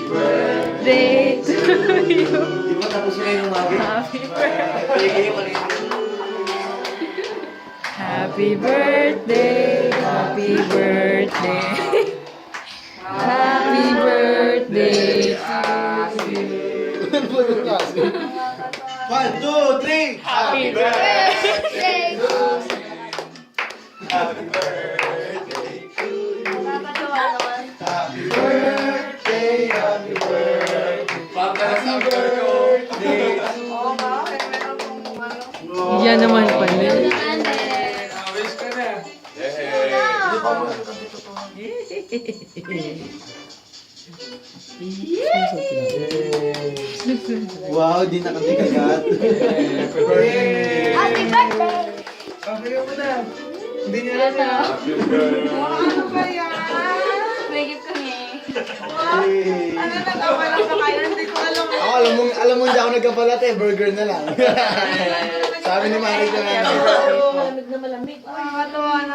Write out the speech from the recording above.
birthday to you. Di ba tapos na yung umaga? Happy birthday. Happy birthday. Happy birthday. Happy birthday to you. 1, 2, 3! Happy birthday. Happy birthday to you. Happy birthday, happy birthday. Happy birthday. Yan naman pala. Wish ka na. Wow, di nakatigagat. Happy birthday. Happy birthday! Papayo mo na. Hindi niya alam na. Happy birthday. Ano ba yan? May gift kami. Ano nagkapalang sa kayo? Hindi ko alam. Ako, alam mo hindi ako nagkapalat eh. Burger na lang. Sabi ni Mari ko na. Malamig na malamig. Nakakatawa na.